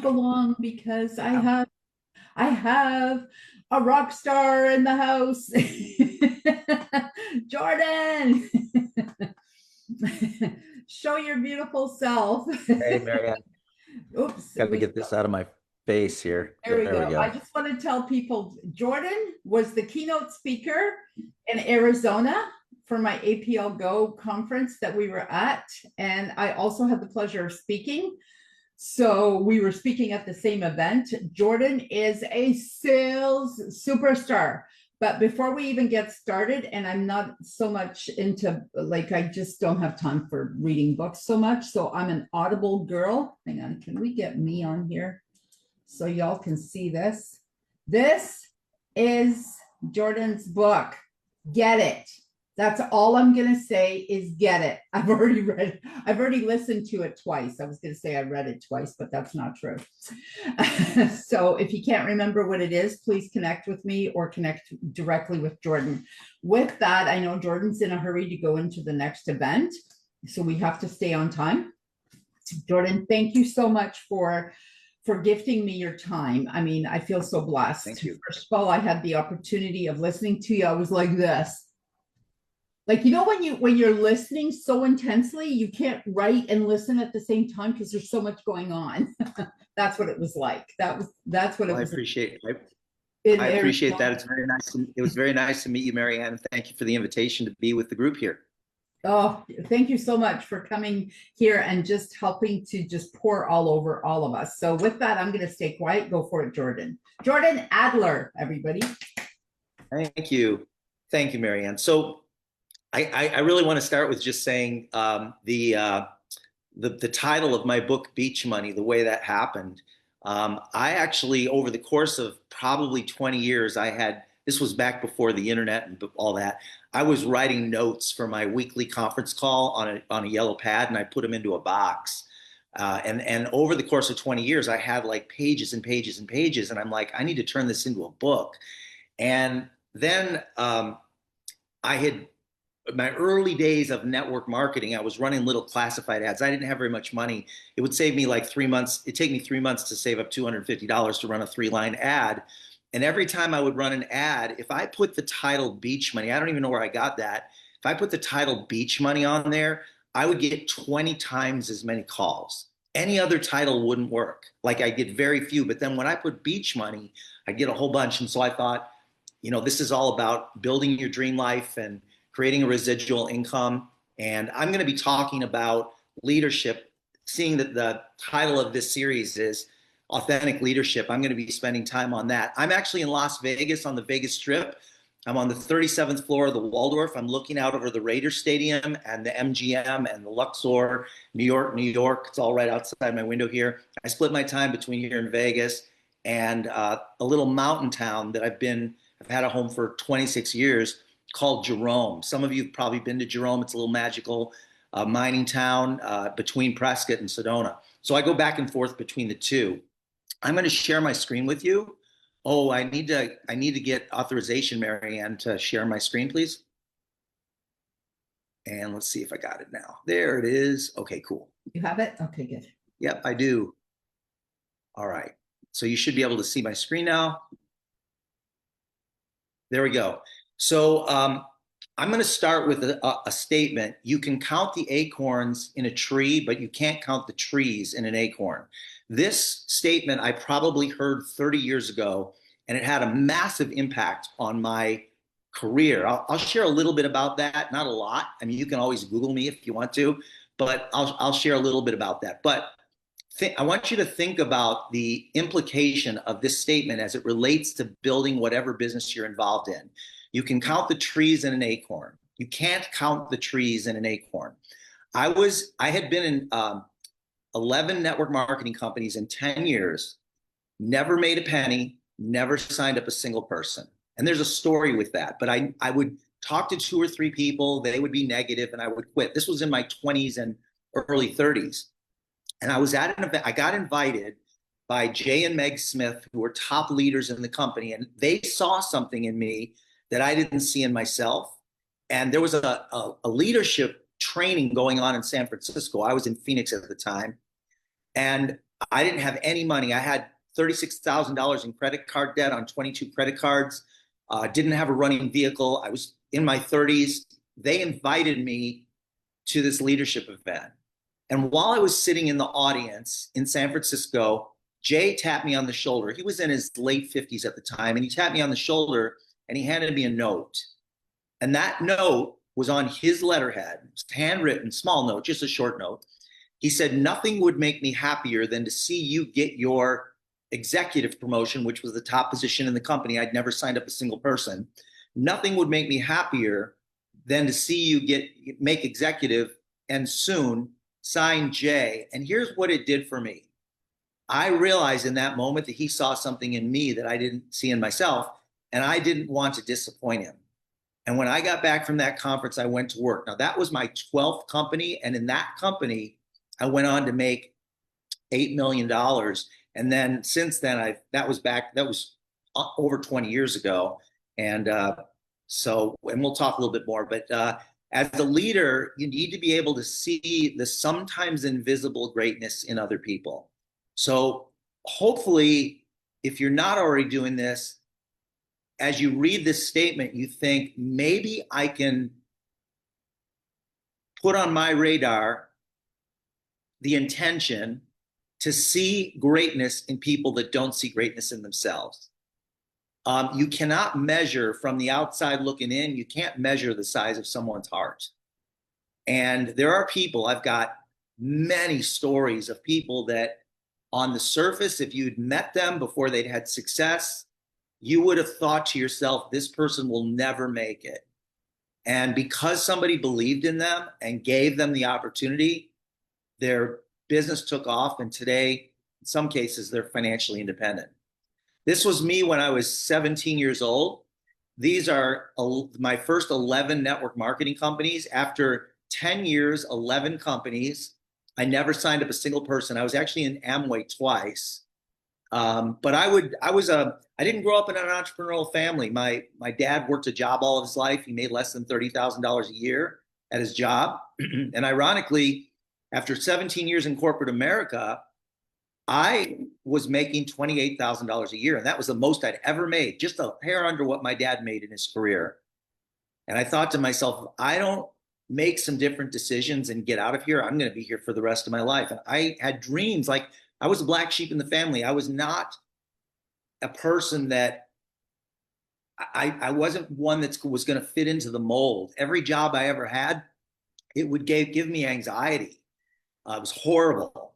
jump along because I have a rock star in the house. Jordan, show your beautiful self. Hey, Marianne, Oops, got to get this out of my face here. there we There we go. I go. just want to tell people Jordan was the keynote speaker in Arizona for my APL Go conference that we were at. And I also had the pleasure of speaking. So we were speaking at the same event. Jordan is a sales superstar. But before we even get started, and I'm not so much into, like, I just don't have time for reading books so much. So I'm an Audible girl. Hang on, can we get me on here so y'all can see this? This is Jordan's book. Get it. That's all I'm going to say is get it. I've already read it. I've already listened to it twice. I was going to say I read it twice, but that's not true. So if you can't remember what it is, please connect with me or connect directly with Jordan. With that, I know Jordan's in a hurry to go into the next event, so we have to stay on time. Jordan, thank you so much for gifting me your time. I mean, I feel so blessed. Thank you. First of all, I had the opportunity of listening to you. I was like this. Like, you know, when you're listening so intensely, you can't write and listen at the same time because there's so much going on. That's what it was like. That's what it was. I appreciate I appreciate that. It's very nice. It was very nice to meet you, Marianne. Thank you for the invitation to be with the group here. Oh, thank you so much for coming here and just helping to just pour all over all of us. So with that, I'm going to stay quiet. Go for it, Jordan. Jordan Adler, everybody. Thank you. Thank you, Marianne. So I really want to start with just saying the title of my book, Beach Money, the way that happened. I actually, over the course of probably 20 years, this was back before the internet and all that. I was writing notes for my weekly conference call on a yellow pad, and I put them into a box. And over the course of 20 years, I had like pages and pages and pages, and I'm like, I need to turn this into a book. And then I had my early days of network marketing. I was running little classified ads. I didn't have very much money. It would save me like 3 months. It'd take me 3 months to save up $250 to run a 3-line ad. And every time I would run an ad, if I put the title Beach Money, I don't even know where I got that. If I put the title Beach Money on there, I would get 20 times as many calls. Any other title wouldn't work. Like, I get very few. But then when I put Beach Money, I get a whole bunch. And so I thought, this is all about building your dream life and creating a residual income. And I'm going to be talking about leadership, seeing that the title of this series is Authentic Leadership. I'm going to be spending time on that. I'm actually in Las Vegas on the Vegas Strip. I'm on the 37th floor of the Waldorf. I'm looking out over the Raiders Stadium and the MGM and the Luxor, New York, New York. It's all right outside my window here. I split my time between here and Vegas and a little mountain town that I've had a home for 26 years called Jerome. Some of you have probably been to Jerome. It's a little magical mining town between Prescott and Sedona. So I go back and forth between the two. I'm going to share my screen with you. Oh, I need to get authorization, Marianne, to share my screen, please. And let's see if I got it now. There it is. Okay, cool. You have it? Okay, good. Yep, I do. All right. So you should be able to see my screen now. There we go. So I'm going to start with a statement. You can count the acorns in a tree, but you can't count the trees in an acorn. This statement I probably heard 30 years ago, and it had a massive impact on my career. I'll share a little bit about that, not a lot. I mean, you can always Google me if you want to, but I'll share a little bit about that. But I want you to think about the implication of this statement as it relates to building whatever business you're involved in. You can count the trees in an acorn. You can't count the trees in an acorn. I had been in 11 network marketing companies in 10 years, never made a penny, never signed up a single person. And there's a story with that, but I would talk to 2 or 3 people, they would be negative, and I would quit. This was in my 20s and early 30s. And I was at an event, I got invited by Jay and Meg Smith, who were top leaders in the company, and they saw something in me that I didn't see in myself. And there was a leadership training going on in San Francisco. I was in Phoenix at the time. And I didn't have any money. I had $36,000 in credit card debt on 22 credit cards. Didn't have a running vehicle. I was in my 30s. They invited me to this leadership event. And while I was sitting in the audience in San Francisco, Jay tapped me on the shoulder. He was in his late 50s at the time, and he tapped me on the shoulder and he handed me a note. And that note was on his letterhead. It was handwritten, small note, just a short note. He said, "Nothing would make me happier than to see you get your executive promotion," which was the top position in the company. I'd never signed up a single person. "Nothing would make me happier than to see you make executive, and soon, sign Jay." And here's what it did for me. I realized in that moment that he saw something in me that I didn't see in myself, and I didn't want to disappoint him. And when I got back from that conference, I went to work. Now, that was my 12th company. And in that company, I went on to make $8 million. And then since then, that was over 20 years ago. And we'll talk a little bit more. But as a leader, you need to be able to see the sometimes invisible greatness in other people. So hopefully, if you're not already doing this, as you read this statement, you think, maybe I can put on my radar the intention to see greatness in people that don't see greatness in themselves. You cannot measure from the outside looking in. You can't measure the size of someone's heart. And there are people, I've got many stories of people that on the surface, if you'd met them before they'd had success, you would have thought to yourself, this person will never make it. And because somebody believed in them and gave them the opportunity, their business took off. And today, in some cases, they're financially independent. This was me when I was 17 years old. These are my first 11 network marketing companies. After 10 years, 11 companies, I never signed up a single person. I was actually in Amway twice. But I didn't grow up in an entrepreneurial family. My dad worked a job all of his life. He made less than $30,000 a year at his job. And ironically, after 17 years in corporate America, I was making $28,000 a year. And that was the most I'd ever made, just a hair under what my dad made in his career. And I thought to myself, if I don't make some different decisions and get out of here, I'm going to be here for the rest of my life. And I had dreams. Like, I was a black sheep in the family. I was not a person that I wasn't one that was going to fit into the mold. Every job I ever had, it would give me anxiety. It was horrible.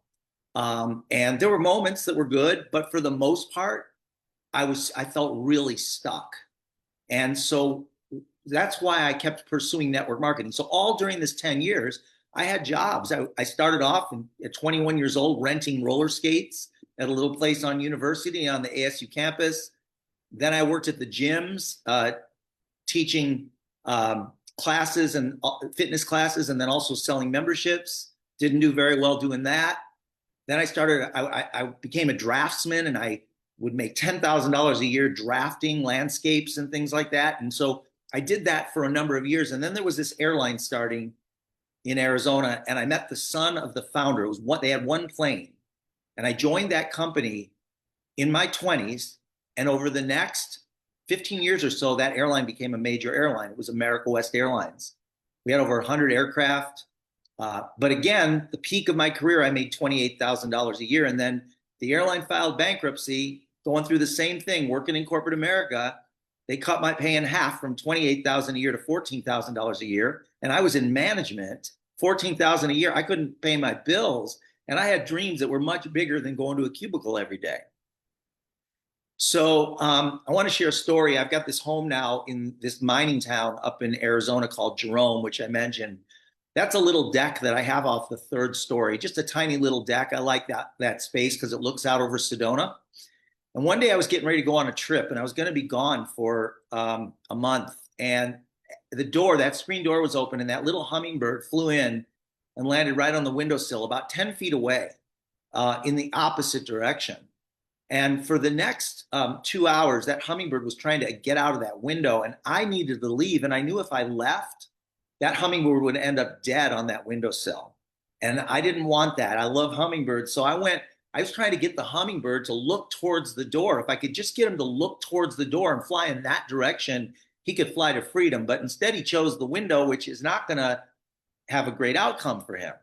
And there were moments that were good, but for the most part, I felt really stuck. And so that's why I kept pursuing network marketing. So all during this 10 years, I had jobs. I started off at 21 years old renting roller skates at a little place on University on the ASU campus. Then I worked at the gyms, teaching classes and fitness classes, and then also selling memberships. Didn't do very well doing that. Then I became a draftsman, and I would make $10,000 a year drafting landscapes and things like that. And so I did that for a number of years. And then there was this airline starting in Arizona, and I met the son of the founder. They had one plane, and I joined that company in my 20s. And over the next 15 years or so, that airline became a major airline. It was America West Airlines. We had over 100 aircraft. But again, the peak of my career, I made $28,000 a year. And then the airline filed bankruptcy, going through the same thing, working in corporate America. They cut my pay in half from $28,000 a year to $14,000 a year. And I was in management, $14,000 a year. I couldn't pay my bills. And I had dreams that were much bigger than going to a cubicle every day. So I want to share a story. I've got this home now in this mining town up in Arizona called Jerome, which I mentioned. That's a little deck that I have off the third story, just a tiny little deck. I like that space because it looks out over Sedona. And one day I was getting ready to go on a trip, and I was going to be gone for a month. And that screen door was open, and that little hummingbird flew in and landed right on the windowsill about 10 feet away in the opposite direction. And for the next 2 hours, that hummingbird was trying to get out of that window, and I needed to leave. And I knew if I left, that hummingbird would end up dead on that windowsill. And I didn't want that. I love hummingbirds. So I I was trying to get the hummingbird to look towards the door. If I could just get him to look towards the door and fly in that direction, he could fly to freedom. But instead, he chose the window, which is not going to have a great outcome for him.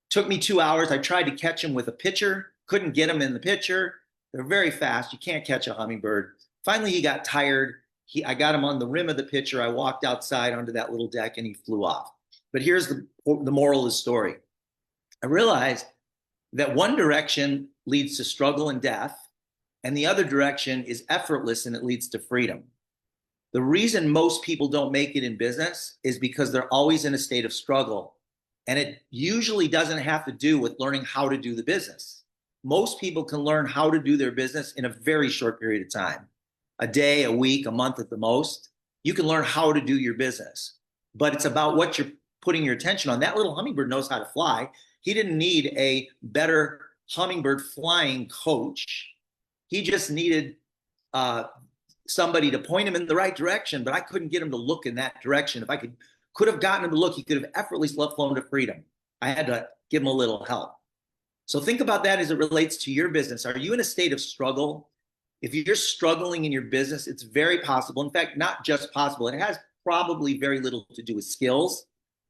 Took me 2 hours. I tried to catch him with a pitcher, couldn't get him in the pitcher. They're very fast. You can't catch a hummingbird. Finally, he got tired. I got him on the rim of the pitcher. I walked outside onto that little deck and he flew off. But here's the moral of the story. I realized that one direction leads to struggle and death, and the other direction is effortless and it leads to freedom. The reason most people don't make it in business is because they're always in a state of struggle. And it usually doesn't have to do with learning how to do the business. Most people can learn how to do their business in a very short period of time. A day, a week, a month at the most. You can learn how to do your business. But it's about what you're putting your attention on. That little hummingbird knows how to fly. He didn't need a better hummingbird flying coach. He just needed somebody to point him in the right direction, but I couldn't get him to look in that direction. If I could have gotten him to look, he could have effortlessly flown to freedom. I had to give him a little help. So think about that as it relates to your business. Are you in a state of struggle? If you're struggling in your business, it's very possible. In fact, not just possible. It has probably very little to do with skills,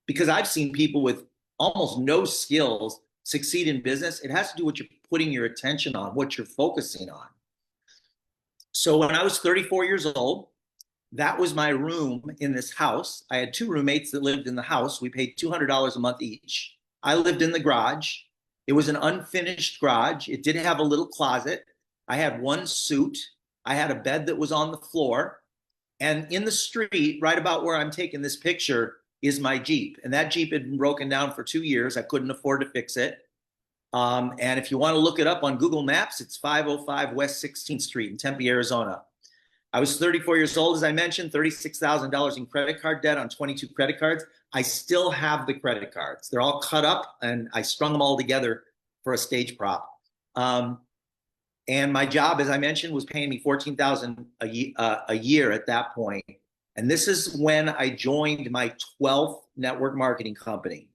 because I've seen people with almost no skills succeed in business. It has to do with what you're putting your attention on, what you're focusing on. So when I was 34 years old, that was my room in this house. I had 2 roommates that lived in the house. We paid $200 a month each. I lived in the garage. It was an unfinished garage. It did have a little closet. I had 1 suit. I had a bed that was on the floor. And in the street, right about where I'm taking this picture, is my Jeep. And that Jeep had been broken down for 2 years. I couldn't afford to fix it. And if you want to look it up on Google Maps, it's 505 West 16th Street in Tempe, Arizona. I was 34 years old, as I mentioned, $36,000 in credit card debt on 22 credit cards. I still have the credit cards. They're all cut up, and I strung them all together for a stage prop. And my job, as I mentioned, was paying me $14,000 a year at that point. And this is when I joined my 12th network marketing company.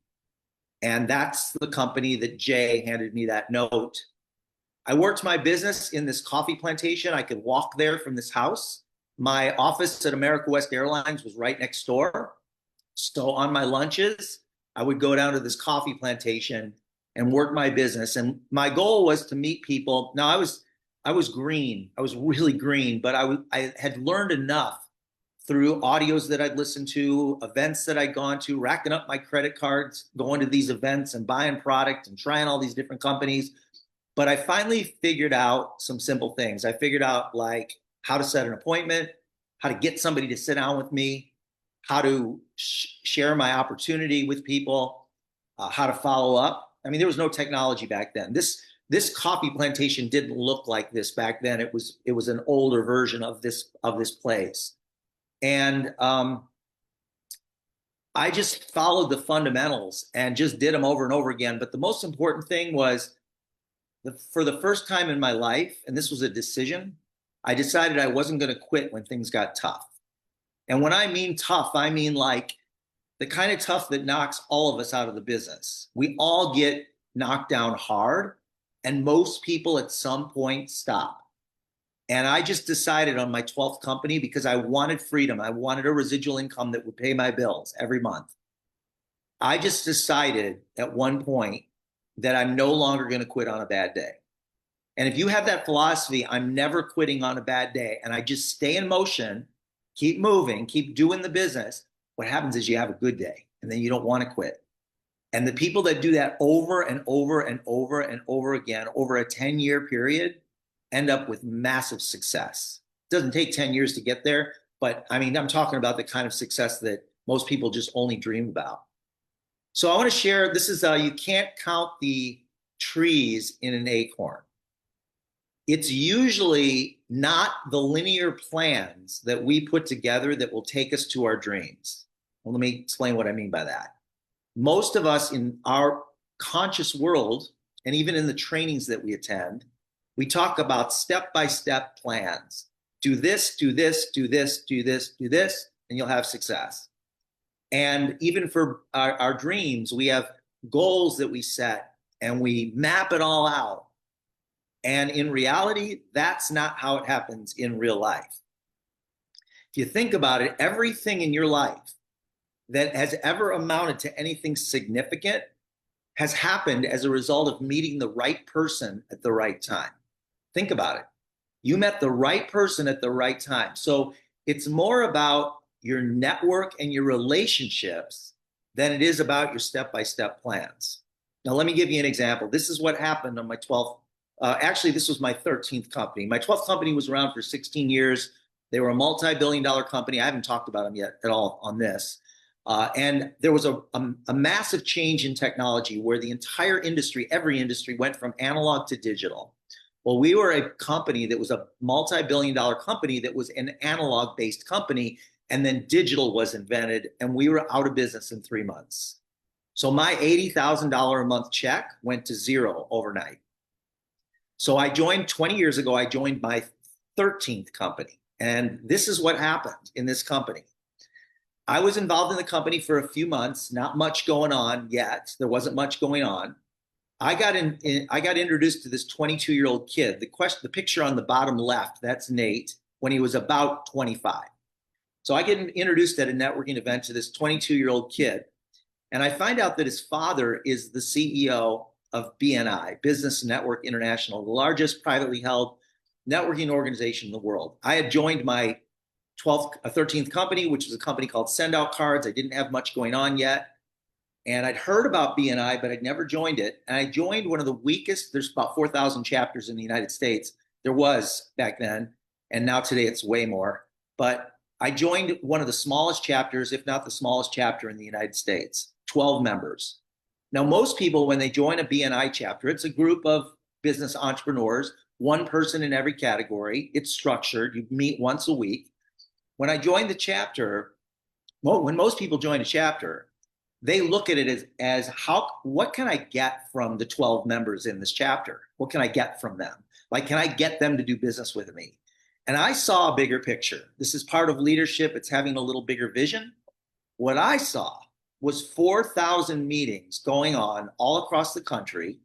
And that's the company that Jay handed me that note. I worked my business in this coffee plantation. I could walk there from this house. My office at America West Airlines was right next door. So on my lunches, I would go down to this coffee plantation and work my business. And my goal was to meet people. Now, I was green. I was really green, but I had learned enough through audios that I'd listened to, events that I'd gone to, racking up my credit cards, going to these events and buying product and trying all these different companies. But I finally figured out some simple things. I figured out like how to set an appointment, how to get somebody to sit down with me, how to share my opportunity with people, how to follow up. I mean, there was no technology back then. This coffee plantation didn't look like this back then. It was an older version of this place. And I just followed the fundamentals and just did them over and over again. But the most important thing was for the first time in my life, and this was a decision, I decided I wasn't going to quit when things got tough. And when I mean tough, I mean like the kind of tough that knocks all of us out of the business. We all get knocked down hard, and most people at some point stop. And I just decided on my 12th company, because I wanted freedom. I wanted a residual income that would pay my bills every month. I just decided at one point that I'm no longer going to quit on a bad day. And if you have that philosophy, I'm never quitting on a bad day, and I just stay in motion, keep moving, keep doing the business, what happens is you have a good day, and then you don't want to quit. And the people that do that over and over and over and over again, over a 10-year period, end up with massive success. It doesn't take 10 years to get there, but I mean, I'm talking about the kind of success that most people just only dream about. So I want to share, this is, you can't count the trees in an acorn. It's usually not the linear plans that we put together that will take us to our dreams. Well, let me explain what I mean by that. Most of us in our conscious world, and even in the trainings that we attend, we talk about step-by-step plans. Do this, do this, do this, do this, do this, and you'll have success. And even for our dreams, we have goals that we set and we map it all out. And in reality, that's not how it happens in real life. If you think about it, everything in your life that has ever amounted to anything significant has happened as a result of meeting the right person at the right time. Think about it. You met the right person at the right time. So it's more about your network and your relationships than it is about your step-by-step plans. Now, let me give you an example. This is what happened on my 12th. Actually, this was my 13th company. My 12th company was around for 16 years. They were a multi-billion-dollar company. I haven't talked about them yet at all on this. And there was a massive change in technology where the entire industry, every industry, went from analog to digital. Well, we were a company that was a multi-billion-dollar company that was an analog-based company, and then digital was invented, and we were out of business in 3 months. So my $80,000 a month check went to zero overnight. So I joined 20 years ago, I joined my 13th company. And this is what happened in this company. I was involved in the company for a few months, not much going on yet. There wasn't much going on. I got introduced to this 22-year-old kid. The picture on the bottom left, that's Nate, when he was about 25. So I get introduced at a networking event to this 22-year-old kid. And I find out that his father is the CEO of BNI, Business Network International, the largest privately held networking organization in the world. I had joined my 13th company, which was a company called Send Out Cards. I didn't have much going on yet. And I'd heard about BNI, but I'd never joined it. And I joined one of the weakest, there's about 4,000 chapters in the United States. There was back then, and now today it's way more. But I joined one of the smallest chapters, if not the smallest chapter in the United States, 12 members. Now, most people, when they join a BNI chapter, it's a group of business entrepreneurs, one person in every category. It's structured. You meet once a week. When I joined the chapter, when most people join a chapter, they look at it as what can I get from the 12 members in this chapter? What can I get from them? Like, can I get them to do business with me? And I saw a bigger picture. This is part of leadership. It's having a little bigger vision. What I saw was 4,000 meetings going on all across the country.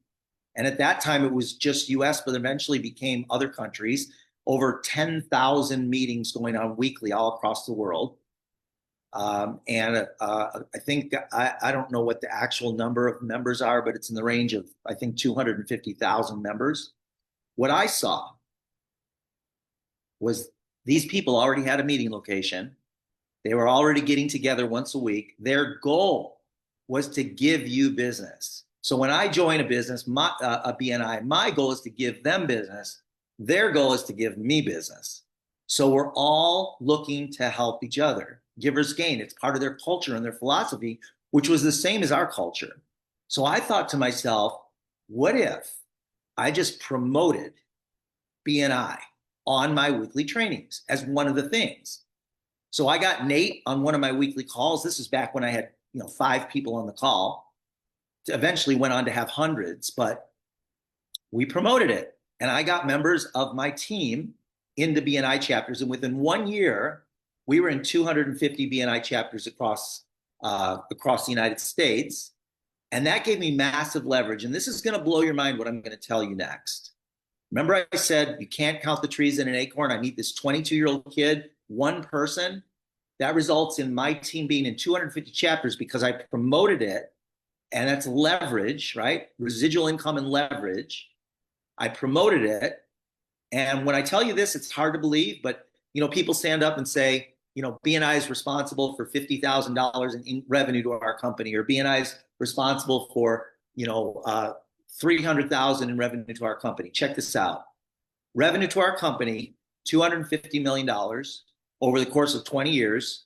And at that time, it was just US, but eventually became other countries. Over 10,000 meetings going on weekly all across the world. I think, I don't know what the actual number of members are, but it's in the range of, I think, 250,000 members. What I saw was these people already had a meeting location. They were already getting together once a week. Their goal was to give you business. So when I join a business, a BNI, my goal is to give them business. Their goal is to give me business. So we're all looking to help each other. Givers gain. It's part of their culture and their philosophy, which was the same as our culture. So I thought to myself, what if I just promoted BNI on my weekly trainings as one of the things? So I got Nate on one of my weekly calls. This is back when I had 5 people on the call. Eventually went on to have hundreds, but we promoted it. And I got members of my team into BNI chapters. And within 1 year, we were in 250 BNI chapters across the United States. And that gave me massive leverage. And this is going to blow your mind what I'm going to tell you next. Remember I said you can't count the trees in an acorn? I meet this 22-year-old kid, one person. That results in my team being in 250 chapters because I promoted it. And that's leverage, right? Residual income and leverage. I promoted it. And when I tell you this, it's hard to believe, but people stand up and say, BNI is responsible for $50,000 in revenue to our company, or BNI is responsible for, $300,000 in revenue to our company. Check this out. Revenue to our company, $250 million over the course of 20 years.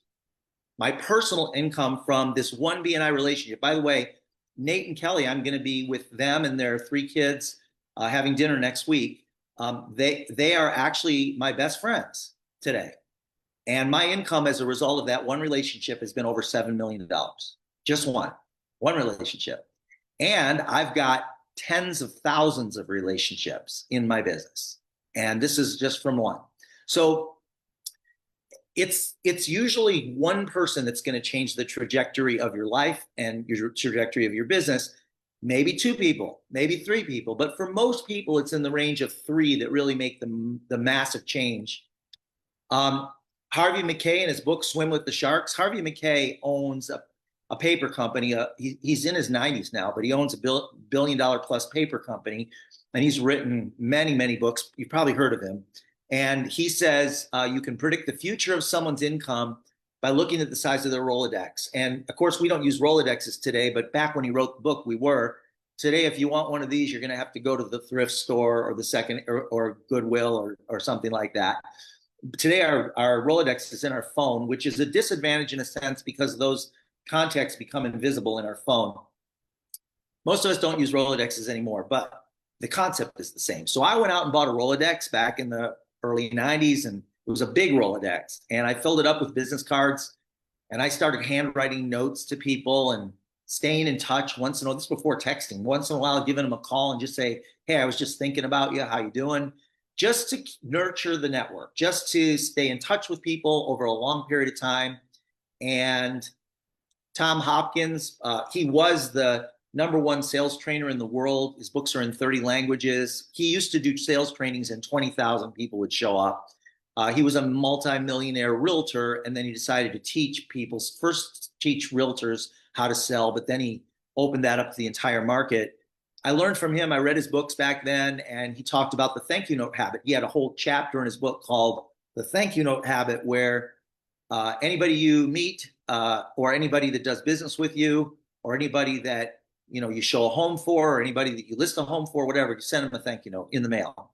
My personal income from this one BNI relationship, by the way, Nate and Kelly, I'm going to be with them and their 3 kids having dinner next week. They are actually my best friends today. And my income as a result of that one relationship has been over $7 million. Just one relationship. And I've got tens of thousands of relationships in my business. And this is just from one. So it's usually one person that's going to change the trajectory of your life and your trajectory of your business. maybe 2 people, maybe 3 people, but for most people, it's in the range of 3 that really make the massive change. Harvey Mackay in his book, Swim with the Sharks, Harvey Mackay owns a paper company. He's in his 90s now, but he owns a $1 billion plus paper company. And he's written many, many books. You've probably heard of him. And he says you can predict the future of someone's income by looking at the size of their Rolodex. And of course, we don't use Rolodexes today, but back when he wrote the book, we were. Today, if you want one of these, you're going to have to go to the thrift store or the second or Goodwill or something like that. Today, our Rolodex is in our phone, which is a disadvantage in a sense because those contacts become invisible in our phone. Most of us don't use Rolodexes anymore, but the concept is the same. So I went out and bought a Rolodex back in the early 90s, and it was a big Rolodex. And I filled it up with business cards, and I started handwriting notes to people and staying in touch once in a while. This is before texting. Once in a while, giving them a call and just say, hey, I was just thinking about you. How you doing? Just to nurture the network, just to stay in touch with people over a long period of time. And Tom Hopkins, he was the #1 sales trainer in the world. His books are in 30 languages. He used to do sales trainings and 20,000 people would show up. He was a multi-millionaire realtor, and then he decided to teach realtors how to sell, but then he opened that up to the entire market. I learned from him. I read his books back then, and he talked about the thank you note habit. He had a whole chapter in his book called The Thank You Note Habit, where anybody you meet or anybody that does business with you or anybody that you show a home for or anybody that you list a home for, whatever, you send them a thank you note in the mail.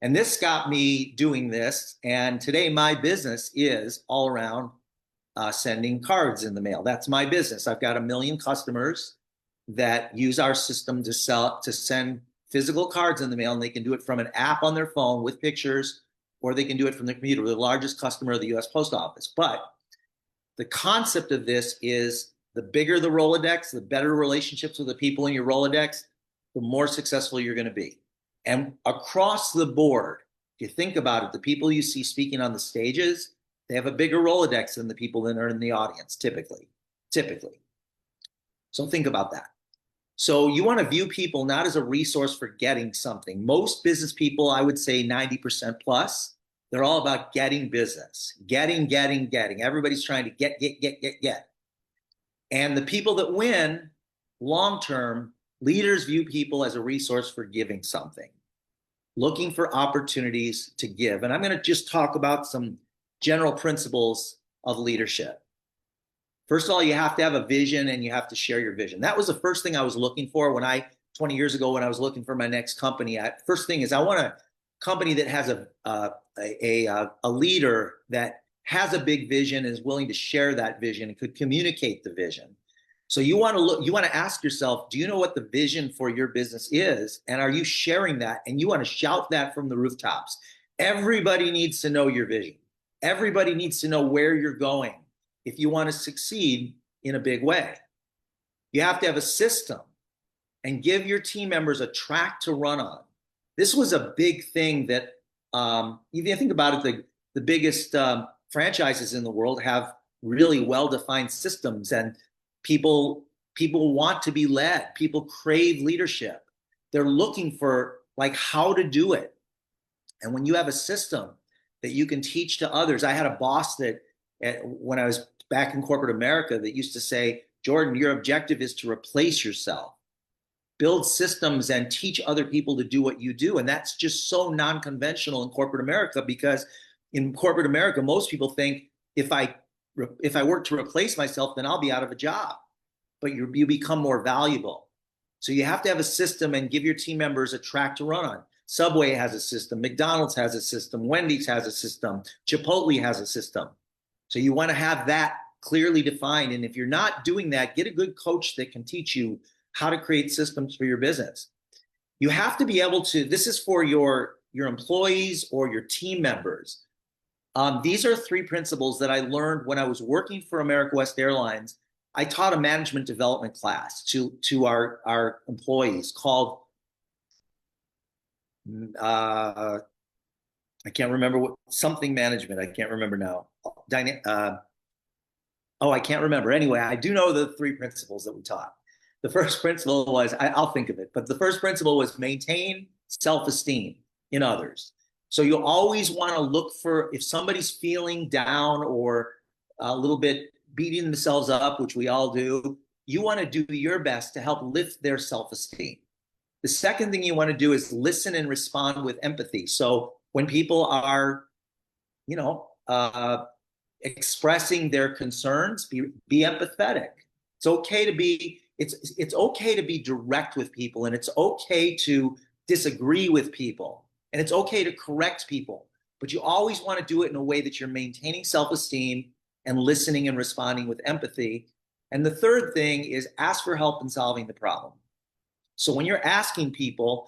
And this got me doing this. And today my business is all around sending cards in the mail. That's my business. I've got 1 million customers that use our system to send physical cards in the mail, and they can do it from an app on their phone with pictures, or they can do it from their computer. We're the largest customer of the US Post Office. But the concept of this is the bigger the Rolodex, the better relationships with the people in your Rolodex, the more successful you're going to be. And across the board, if you think about it, the people you see speaking on the stages, they have a bigger Rolodex than the people that are in the audience, typically. So think about that. So you want to view people not as a resource for getting something. Most business people, I would say 90% plus, they're all about getting business. Getting. Everybody's trying to get. And the people that win long-term, leaders view people as a resource for giving something, looking for opportunities to give. And I'm going to just talk about some general principles of leadership. First of all, you have to have a vision and you have to share your vision. That was the first thing I was looking for 20 years ago when I was looking for my next company. First thing is I want a company that has a leader that has a big vision, is willing to share that vision and could communicate the vision. So you want to ask yourself, do you know what the vision for your business is? And are you sharing that? And you want to shout that from the rooftops. Everybody needs to know your vision. Everybody needs to know where you're going if you want to succeed in a big way. You have to have a system and give your team members a track to run on. This was a big thing that, if you think about it, the biggest franchises in the world have really well-defined systems, and people want to be led. People crave leadership. They're looking for how to do it. And when you have a system that you can teach to others, I had a boss that when I was back in corporate America that used to say, Jordan, your objective is to replace yourself. Build systems and teach other people to do what you do. And that's just so non-conventional in corporate America, because in corporate America, most people think if I work to replace myself, then I'll be out of a job. But you become more valuable. So you have to have a system and give your team members a track to run on. Subway has a system. McDonald's has a system. Wendy's has a system. Chipotle has a system. So you want to have that clearly defined. And if you're not doing that, get a good coach that can teach you how to create systems for your business. You have to be able to, this is for your employees or your team members. These are 3 principles that I learned when I was working for America West Airlines. I taught a management development class to our employees called, I can't remember what, something management. I can't remember now. I can't remember. Anyway, I do know the 3 principles that we taught. The first principle was, I'll think of it, but the first principle was maintain self-esteem in others. So you always want to look for, if somebody's feeling down or a little bit beating themselves up, which we all do, you want to do your best to help lift their self-esteem. The second thing you want to do is listen and respond with empathy. So when people are, you know, expressing their concerns, be empathetic. It's okay to be, it's okay to be direct with people, and it's okay to disagree with people, and it's okay to correct people, but you always want to do it in a way that you're maintaining self-esteem and listening and responding with empathy. And the third thing is ask for help in solving the problem. So when you're asking people,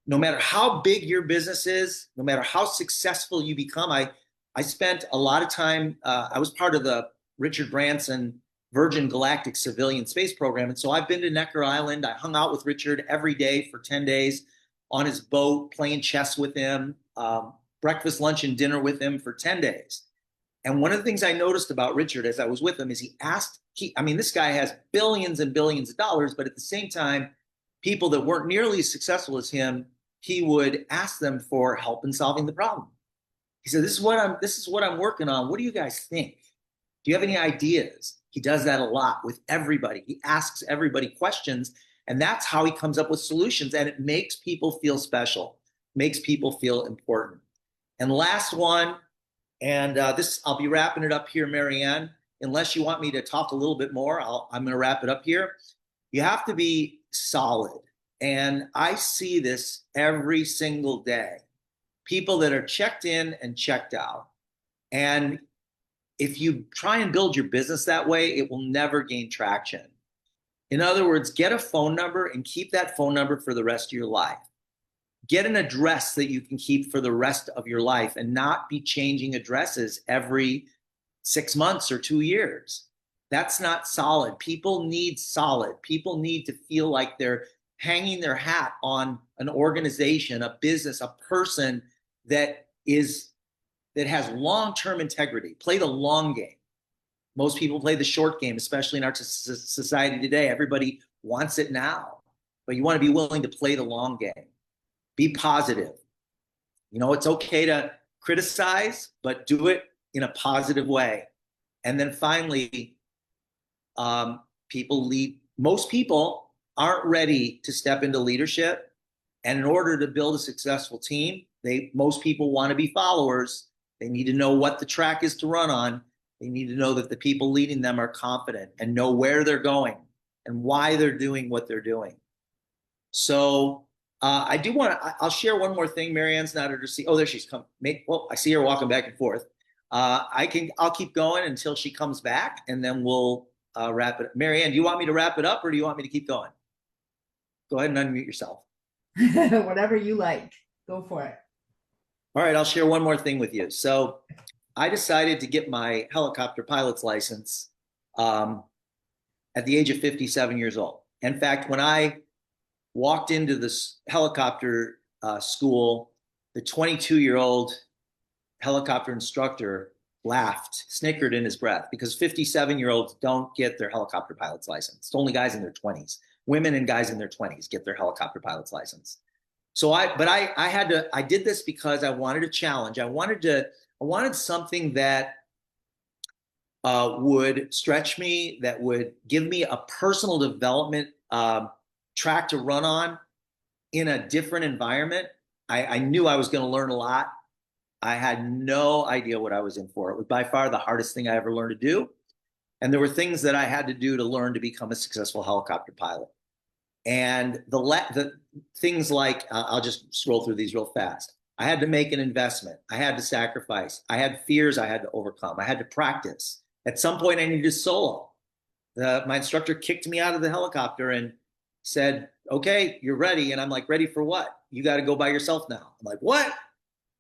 no matter how big your business is, no matter how successful you become, I spent a lot of time, I was part of the Richard Branson Virgin Galactic Civilian Space Program. And so I've been to Necker Island. I hung out with Richard every day for 10 days on his boat, playing chess with him, breakfast, lunch, and dinner with him for 10 days. And one of the things I noticed about Richard as I was with him is I mean, this guy has billions and billions of dollars, but at the same time, people that weren't nearly as successful as him, he would ask them for help in solving the problem. He said, this is what I'm working on. What do you guys think? Do you have any ideas? He does that a lot with everybody. He asks everybody questions, and that's how he comes up with solutions. And it makes people feel special, makes people feel important. And last one, and I'll be wrapping it up here, Marianne. Unless you want me to talk a little bit more, I'm going to wrap it up here. You have to be solid. And I see this every single day. People that are checked in and checked out. And if you try and build your business that way, it will never gain traction. In other words, get a phone number and keep that phone number for the rest of your life. Get an address that you can keep for the rest of your life and not be changing addresses every 6 months or 2 years. That's not solid. People need solid. People need to feel like they're hanging their hat on an organization, a business, a person that has long-term integrity. Play the long game. Most people play the short game, especially in our society today. Everybody wants it now, but you want to be willing to play the long game. Be positive. You know, it's okay to criticize, but do it in a positive way. And then finally, most people aren't ready to step into leadership. And in order to build a successful team, most people want to be followers. They need to know what the track is to run on. They need to know that the people leading them are confident and know where they're going and why they're doing what they're doing. So I'll share one more thing. Marianne's not her to see. Oh, there she's come. Well, I see her walking back and forth. I'll keep going until she comes back, and then we'll wrap it up. Marianne, do you want me to wrap it up, or do you want me to keep going? Go ahead and unmute yourself. Whatever you like. Go for it. All right, I'll share one more thing with you. So I decided to get my helicopter pilot's license at the age of 57 years old. In fact, when I walked into this helicopter school, the 22-year-old helicopter instructor laughed, snickered in his breath, because 57-year-olds don't get their helicopter pilot's license. It's only guys in their 20s. Women and guys in their 20s get their helicopter pilot's license. So I did this because I wanted a challenge. I wanted something that would stretch me, that would give me a personal development track to run on in a different environment. I knew I was going to learn a lot. I had no idea what I was in for. It was by far the hardest thing I ever learned to do. And there were things that I had to do to learn to become a successful helicopter pilot. And the things like, I'll just scroll through these real fast. I had to make an investment. I had to sacrifice. I had fears I had to overcome. I had to practice. At some point, I needed to solo. My instructor kicked me out of the helicopter and said, okay, you're ready. And I'm like, ready for what? You got to go by yourself now. I'm like, what?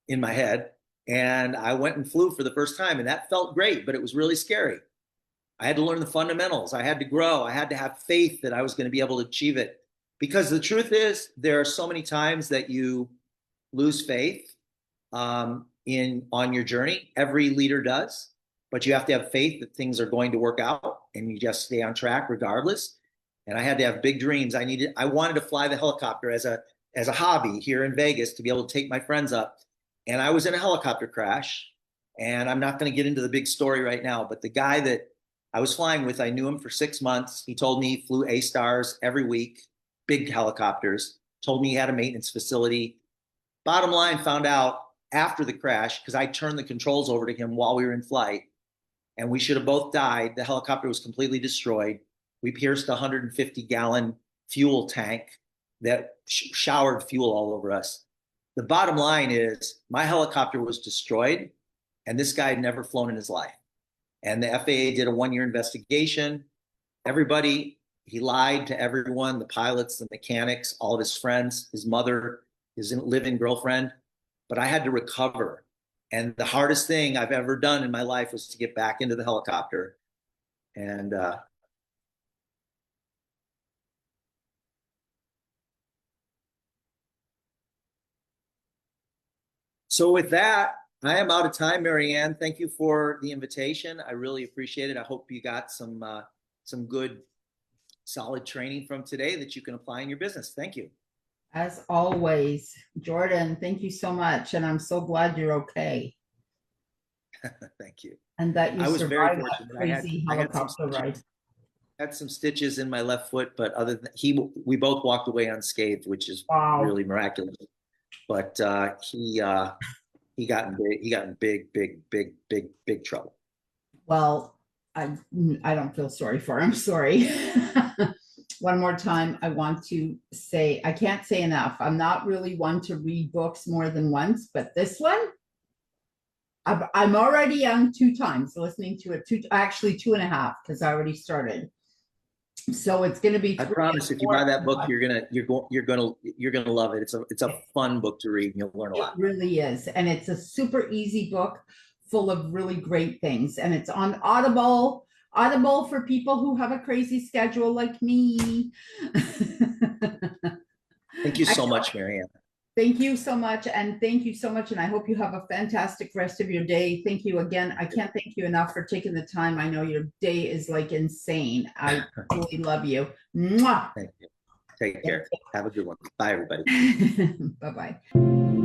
In my head. And I went and flew for the first time. And that felt great, but it was really scary. I had to learn the fundamentals. I had to grow. I had to have faith that I was going to be able to achieve it. Because the truth is, there are so many times that you lose faith on your journey. Every leader does. But you have to have faith that things are going to work out, and you just stay on track regardless. and I had to have big dreams. I wanted to fly the helicopter as a hobby here in Vegas to be able to take my friends up. And I was in a helicopter crash, and I'm not going to get into the big story right now, but the guy that I was flying with, I knew him for 6 months. He told me he flew A-Stars every week, big helicopters, told me he had a maintenance facility. Bottom line, found out after the crash, because I turned the controls over to him while we were in flight, and we should have both died. The helicopter was completely destroyed. We pierced a 150-gallon fuel tank that showered fuel all over us. The bottom line is my helicopter was destroyed, and this guy had never flown in his life. And the FAA did a 1-year investigation. Everybody, he lied to everyone, the pilots, the mechanics, all of his friends, his mother, his live-in girlfriend. But I had to recover. And the hardest thing I've ever done in my life was to get back into the helicopter. And so with that, I am out of time, Marianne. Thank you for the invitation. I really appreciate it. I hope you got some good, solid training from today that you can apply in your business. Thank you. As always, Jordan, thank you so much. And I'm so glad you're okay. Thank you. And that you I was very survived that fortunate. crazy helicopter ride. Had some stitches in my left foot, but other than we both walked away unscathed, which is Wow. really miraculous. But he got in big trouble. Well, I don't feel sorry for him. Sorry. One more time, I want to say, I can't say enough. I'm not really one to read books more than once, but this one, I'm already on 2 times listening to it. Actually 2.5, because I already started. So it's going to be. I promise, if you buy that book, you're gonna love it. It's a fun book to read, and you'll learn a lot. It really is, and it's a super easy book full of really great things, and it's on Audible. Audible for people who have a crazy schedule like me. Thank you so much, Marianne. Thank you so much. And thank you so much. And I hope you have a fantastic rest of your day. Thank you again. I can't thank you enough for taking the time. I know your day is like insane. I really love you. Mwah. Thank you. Take care. Have a good one. Bye, everybody. Bye-bye.